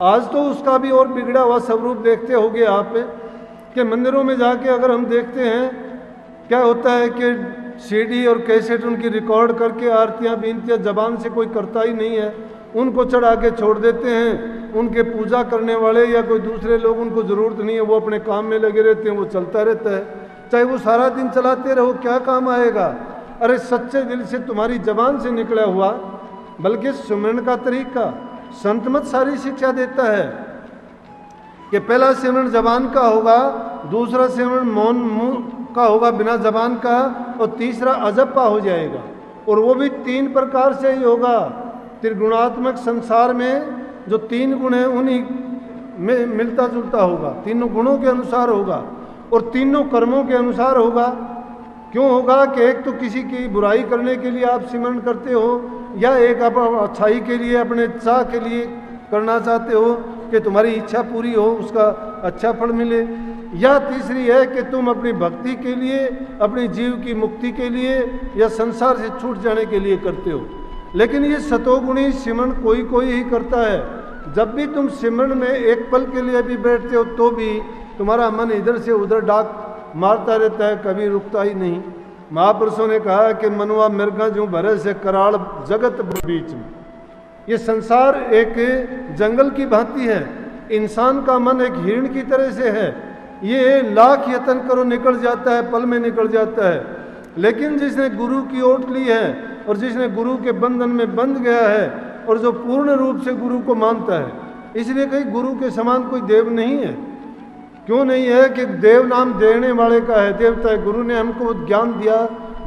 आज तो उसका भी और बिगड़ा हुआ स्वरूप देखते होगे आप कि मंदिरों में जाके अगर हम देखते हैं क्या होता है कि सीडी और कैसेट उनकी रिकॉर्ड करके आरतियां बीनतियां जबान से कोई करता ही नहीं है, उनको चढ़ा के छोड़ देते हैं। उनके पूजा करने वाले या कोई दूसरे लोग, उनको ज़रूरत नहीं है, वो अपने काम में लगे रहते हैं, वो चलता रहता है। चाहे वो सारा दिन चलाते रहो, क्या काम आएगा। अरे सच्चे दिल से तुम्हारी जबान से निकला हुआ, बल्कि सिमरन का तरीका संत मत सारी शिक्षा देता है कि पहला सिमरन जबान का होगा, दूसरा सिमरन मौन मुंह का होगा बिना जबान का, और तीसरा अजप्पा हो जाएगा। और वो भी 3 प्रकार से ही होगा। त्रिगुणात्मक संसार में जो 3 गुण हैं उन्हीं में मिलता जुलता होगा, तीनों गुणों के अनुसार होगा और तीनों कर्मों के अनुसार होगा। क्यों होगा कि एक तो किसी की बुराई करने के लिए आप सिमरन करते हो, या एक आप अच्छाई के लिए अपने चाह के लिए करना चाहते हो कि तुम्हारी इच्छा पूरी हो, उसका अच्छा फल मिले, या तीसरी है कि तुम अपनी भक्ति के लिए, अपने जीव की मुक्ति के लिए या संसार से छूट जाने के लिए करते हो। लेकिन ये सतोगुणी सिमरन कोई कोई ही करता है। जब भी तुम सिमरन में एक पल के लिए भी बैठते हो तो भी तुम्हारा मन इधर से उधर डाक मारता रहता है, कभी रुकता ही नहीं। महापुरुषों ने कहा कि मनुआ मृगा जो भरे से कराड़ जगत बीच में। ये संसार एक जंगल की भांति है, इंसान का मन एक हिरण की तरह से है। ये लाख यत्न करो निकल जाता है, पल में निकल जाता है। लेकिन जिसने गुरु की ओट ली है और जिसने गुरु के बंधन में बंध गया है और जो पूर्ण रूप से गुरु को मानता है, इसलिए कहीं गुरु के समान कोई देव नहीं है। क्यों नहीं है कि देव नाम देने वाले का है, देवता है। गुरु ने हमको ज्ञान दिया,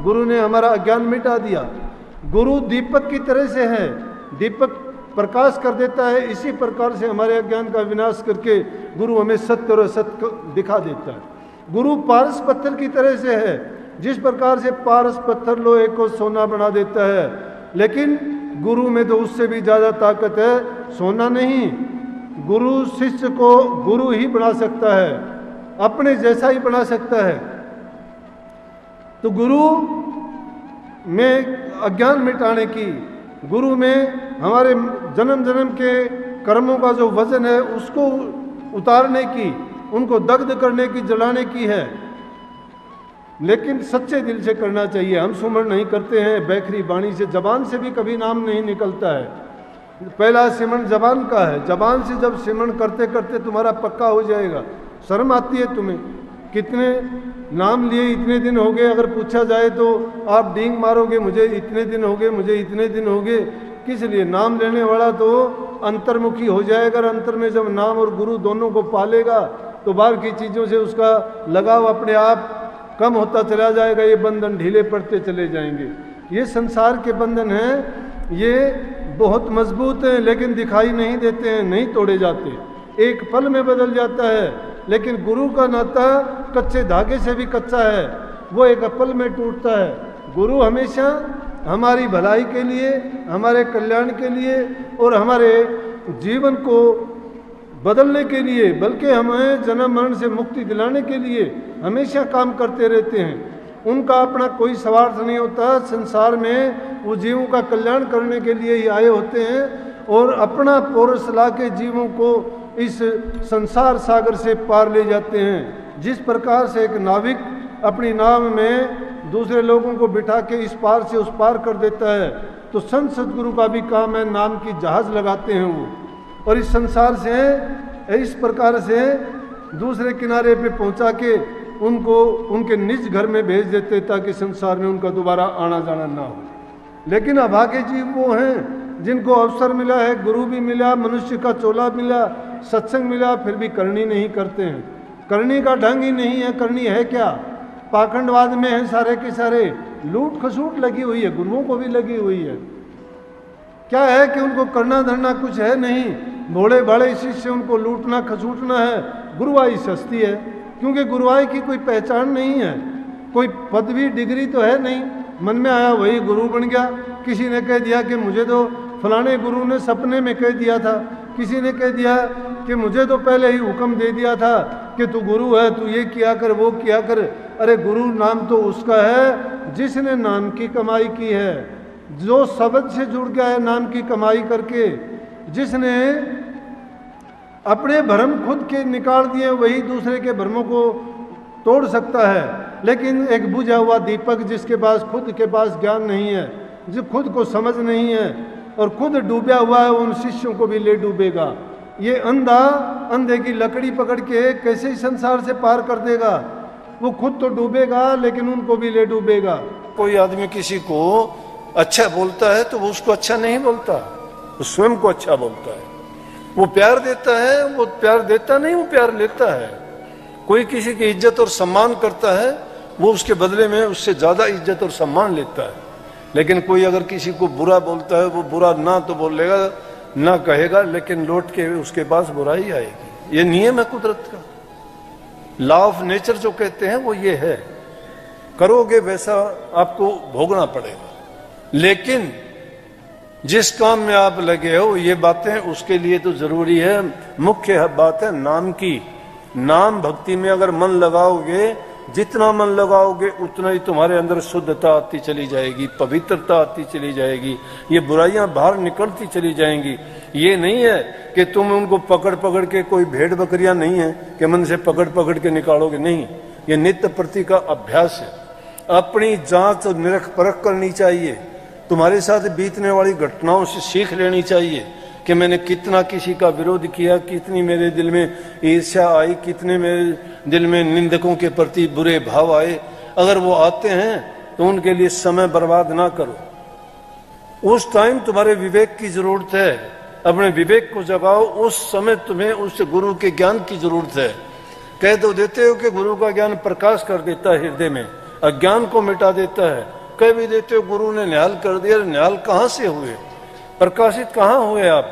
गुरु ने हमारा अज्ञान मिटा दिया। गुरु दीपक की तरह से है, दीपक प्रकाश कर देता है। इसी प्रकार से हमारे अज्ञान का विनाश करके गुरु हमें सत्य और असत्य दिखा देता है। गुरु पारस पत्थर की तरह से है, जिस प्रकार से पारस पत्थर लोहे को सोना बना देता है। लेकिन गुरु में तो उससे भी ज़्यादा ताकत है, सोना नहीं। गुरु शिष्य को गुरु ही बना सकता है, अपने जैसा ही बना सकता है। तो गुरु में अज्ञान मिटाने की, गुरु में हमारे जन्म जन्म के कर्मों का जो वजन है उसको उतारने की, उनको दग्ध करने की, जलाने की है। लेकिन सच्चे दिल से करना चाहिए। हम सुमरन नहीं करते हैं बैखरी बाणी से, जबान से भी कभी नाम नहीं निकलता है। पहला सिमरन जबान का है। जबान से जब सिमरन करते करते तुम्हारा पक्का हो जाएगा। शर्म आती है तुम्हें, कितने नाम लिए, इतने दिन हो गए। अगर पूछा जाए तो आप डींग मारोगे, मुझे इतने दिन हो गए, मुझे इतने दिन हो गए। किस लिए? नाम लेने वाला तो अंतर्मुखी हो जाएगा। अंतर में जब नाम और गुरु दोनों को पालेगा तो बाहर की चीज़ों से उसका लगाव अपने आप कम होता चला जाएगा। ये बंधन ढीले पड़ते चले जाएंगे। ये संसार के बंधन हैं, ये बहुत मजबूत हैं लेकिन दिखाई नहीं देते हैं, नहीं तोड़े जाते, एक पल में बदल जाता है। लेकिन गुरु का नाता कच्चे धागे से भी कच्चा है, वो एक पल में टूटता है। गुरु हमेशा हमारी भलाई के लिए, हमारे कल्याण के लिए और हमारे जीवन को बदलने के लिए, बल्कि हमें जन्म मरण से मुक्ति दिलाने के लिए हमेशा काम करते रहते हैं। उनका अपना कोई स्वार्थ नहीं होता। संसार में वो जीवों का कल्याण करने के लिए ही आए होते हैं और अपना पोरस ला के जीवों को इस संसार सागर से पार ले जाते हैं। जिस प्रकार से एक नाविक अपनी नाव में दूसरे लोगों को बिठा के इस पार से उस पार कर देता है, तो संत सदगुरु का भी काम है, नाम की जहाज लगाते हैं वो, और इस संसार से इस प्रकार से दूसरे किनारे पे पहुंचा के उनको उनके निज घर में भेज देते ताकि संसार में उनका दोबारा आना जाना ना हो। लेकिन अभागे जीव वो हैं जिनको अवसर मिला है, गुरु भी मिला, मनुष्य का चोला मिला, सत्संग मिला, फिर भी करनी नहीं करते हैं। करनी का ढंग ही नहीं है। करनी है क्या? पाखंडवाद में है सारे के सारे। लूट खसूट लगी हुई है, गुरुओं को भी लगी हुई है। क्या है कि उनको करना धरना कुछ है नहीं, भोले भाले शिष्य उनको लूटना खसूटना है। गुरुवाई सस्ती है, क्योंकि गुरुवाई की कोई पहचान नहीं है, कोई पदवी डिग्री तो है नहीं। मन में आया वही गुरु बन गया। किसी ने कह दिया कि मुझे तो फलाने गुरु ने सपने में कह दिया था, किसी ने कह दिया कि मुझे तो पहले ही हुक्म दे दिया था कि तू गुरु है, तू ये किया कर, वो किया कर। अरे गुरु नाम तो उसका है जिसने नाम की कमाई की है, जो शब्द से जुड़ गया है नाम की कमाई करके, जिसने अपने भ्रम खुद के निकाल दिए वही दूसरे के भ्रमों को तोड़ सकता है। लेकिन एक बुझा हुआ दीपक जिसके पास खुद के पास ज्ञान नहीं है, जो खुद को समझ नहीं है और खुद डूबा हुआ है, उन शिष्यों को भी ले डूबेगा। ये अंधा अंधे की लकड़ी पकड़ के कैसे ही संसार से पार कर देगा? वो खुद तो डूबेगा लेकिन उनको भी ले डूबेगा। कोई आदमी किसी को अच्छा बोलता है तो वो उसको अच्छा नहीं बोलता, वो स्वयं को अच्छा बोलता है। वो प्यार देता है, वो प्यार देता नहीं, वो प्यार लेता है। कोई किसी की इज्जत और सम्मान करता है, वो उसके बदले में उससे ज्यादा इज्जत और सम्मान लेता है। लेकिन कोई अगर किसी को बुरा बोलता है, वो बुरा ना तो बोलेगा ना कहेगा, लेकिन लौट के उसके पास बुराई आएगी। ये नियम है कुदरत का, लॉ ऑफ नेचर जो कहते हैं वो ये है। करोगे वैसा आपको भोगना पड़ेगा। लेकिन जिस काम में आप लगे हो ये बातें उसके लिए तो जरूरी है। मुख्य बात है नाम की। नाम भक्ति में अगर मन लगाओगे, जितना मन लगाओगे उतना ही तुम्हारे अंदर शुद्धता आती चली जाएगी, पवित्रता आती चली जाएगी, ये बुराइयां बाहर निकलती चली जाएंगी। ये नहीं है कि तुम उनको पकड़ पकड़ के, कोई भेड़ बकरियां नहीं है कि मन से पकड़ पकड़ के निकालोगे, नहीं। ये नित्य प्रति का अभ्यास है। अपनी जांच और निरख परख करनी चाहिए। तुम्हारे साथ बीतने वाली घटनाओं से सीख लेनी चाहिए कि मैंने कितना किसी का विरोध किया, कितनी मेरे दिल में ईर्ष्या आई, कितने मेरे दिल में निंदकों के प्रति बुरे भाव आए। अगर वो आते हैं तो उनके लिए समय बर्बाद ना करो। उस टाइम तुम्हारे विवेक की जरूरत है, अपने विवेक को जगाओ। उस समय तुम्हें उस गुरु के ज्ञान की जरूरत है। कह तो देते हो कि गुरु का ज्ञान प्रकाश कर देता है हृदय में, अज्ञान को मिटा देता है। कह भी देते हो गुरु ने निहाल कर दिया। निहाल कहां से हुए? प्रकाशित कहां हुए आप?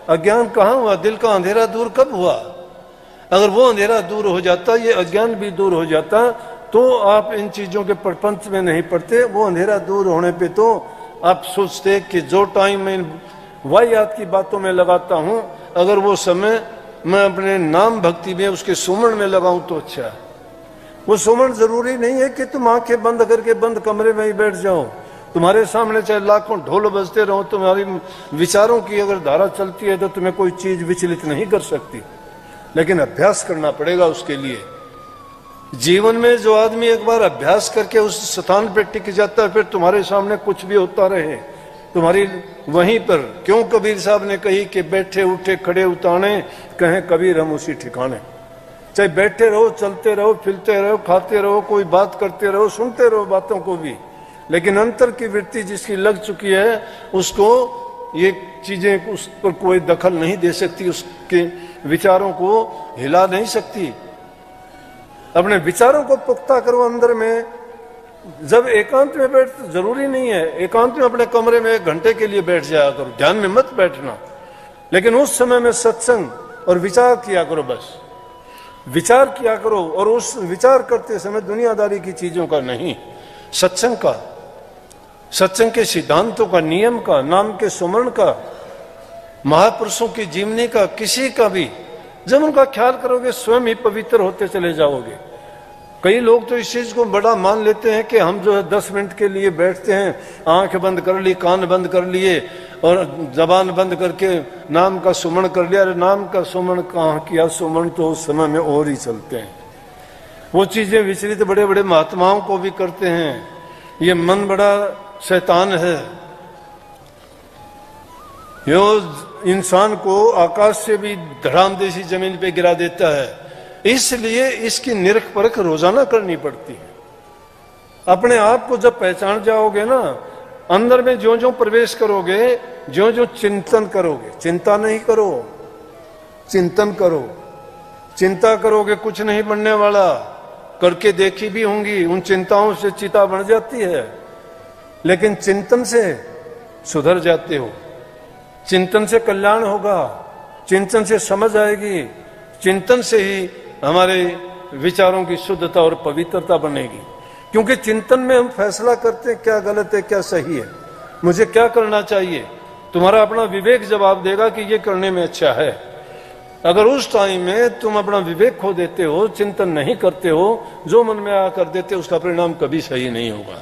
अज्ञान कहां हुआ? दिल का अंधेरा दूर कब हुआ? अगर वो अंधेरा दूर हो जाता, ये अज्ञान भी दूर हो जाता, तो आप इन चीजों के प्रपंच में नहीं पड़ते। वो अंधेरा दूर होने पे तो आप सोचते कि जो टाइम मैं वाहियात की बातों में लगाता हूं, अगर वो समय मैं अपने नाम भक्ति में, उसके सुमरण में लगाऊं तो अच्छा है। वो सुमरण जरूरी नहीं है कि तुम आंखें बंद करके बंद कमरे में ही बैठ जाओ। तुम्हारे सामने चाहे लाखों ढोल बजते रहो, तुम्हारी विचारों की अगर धारा चलती है तो तुम्हें कोई चीज विचलित नहीं कर सकती। लेकिन अभ्यास करना पड़ेगा उसके लिए। जीवन में जो आदमी एक बार अभ्यास करके उस स्थान पर टिक जाता है, फिर तुम्हारे सामने कुछ भी होता रहे तुम्हारी वहीं पर। क्यों कबीर साहब ने कही कि बैठे उठे खड़े उताने, कहें कबीर हम उसी ठिकाने। चाहे बैठे रहो, चलते रहो, फिरते रहो, खाते रहो, कोई बात करते रहो, सुनते रहो बातों को भी, लेकिन अंतर की वृत्ति जिसकी लग चुकी है उसको ये चीजें उस पर कोई दखल नहीं दे सकती, उसके विचारों को हिला नहीं सकती। अपने विचारों को पुख्ता करो अंदर में। जब एकांत में बैठ, जरूरी नहीं है एकांत में अपने कमरे में 1 घंटे के लिए बैठ जाया करो, ध्यान में मत बैठना, लेकिन उस समय में सत्संग और विचार किया करो। बस विचार किया करो, और उस विचार करते समय दुनियादारी की चीजों का नहीं, सत्संग का, सत्संग के सिद्धांतों का, नियम का, नाम के सुमरण का, महापुरुषों की जीवनी का, किसी का भी जब उनका ख्याल करोगे स्वयं ही पवित्र होते चले जाओगे। कई लोग तो इस चीज को बड़ा मान लेते हैं कि हम जो है 10 मिनट के लिए बैठते हैं, आंख बंद कर ली, कान बंद कर लिए और जबान बंद करके नाम का सुमरण कर लिया। अरे नाम का सुमरण कहाँ किया? सुमरण तो उस समय में और ही चलते हैं। वो चीजें विचलित बड़े बड़े महात्माओं को भी करते हैं। ये मन बड़ा शैतान है, यो इंसान को आकाश से भी धड़ाम देसी जमीन पे गिरा देता है। इसलिए इसकी निरख परख रोजाना करनी पड़ती है। अपने आप को जब पहचान जाओगे ना, अंदर में ज्यों ज्यों प्रवेश करोगे, ज्यों ज्यों चिंतन करोगे, चिंता नहीं करो, चिंतन करो। चिंता करोगे कुछ नहीं बनने वाला, करके देखी भी होंगी, उन चिंताओं से चिता बन जाती है, लेकिन चिंतन से सुधर जाते हो। चिंतन से कल्याण होगा, चिंतन से समझ आएगी, चिंतन से ही हमारे विचारों की शुद्धता और पवित्रता बनेगी। क्योंकि चिंतन में हम फैसला करते हैं क्या गलत है, क्या सही है, मुझे क्या करना चाहिए। तुम्हारा अपना विवेक जवाब देगा कि ये करने में अच्छा है। अगर उस टाइम में तुम अपना विवेक खो देते हो, चिंतन नहीं करते हो, जो मन में आ कर देते हो, उसका परिणाम कभी सही नहीं होगा।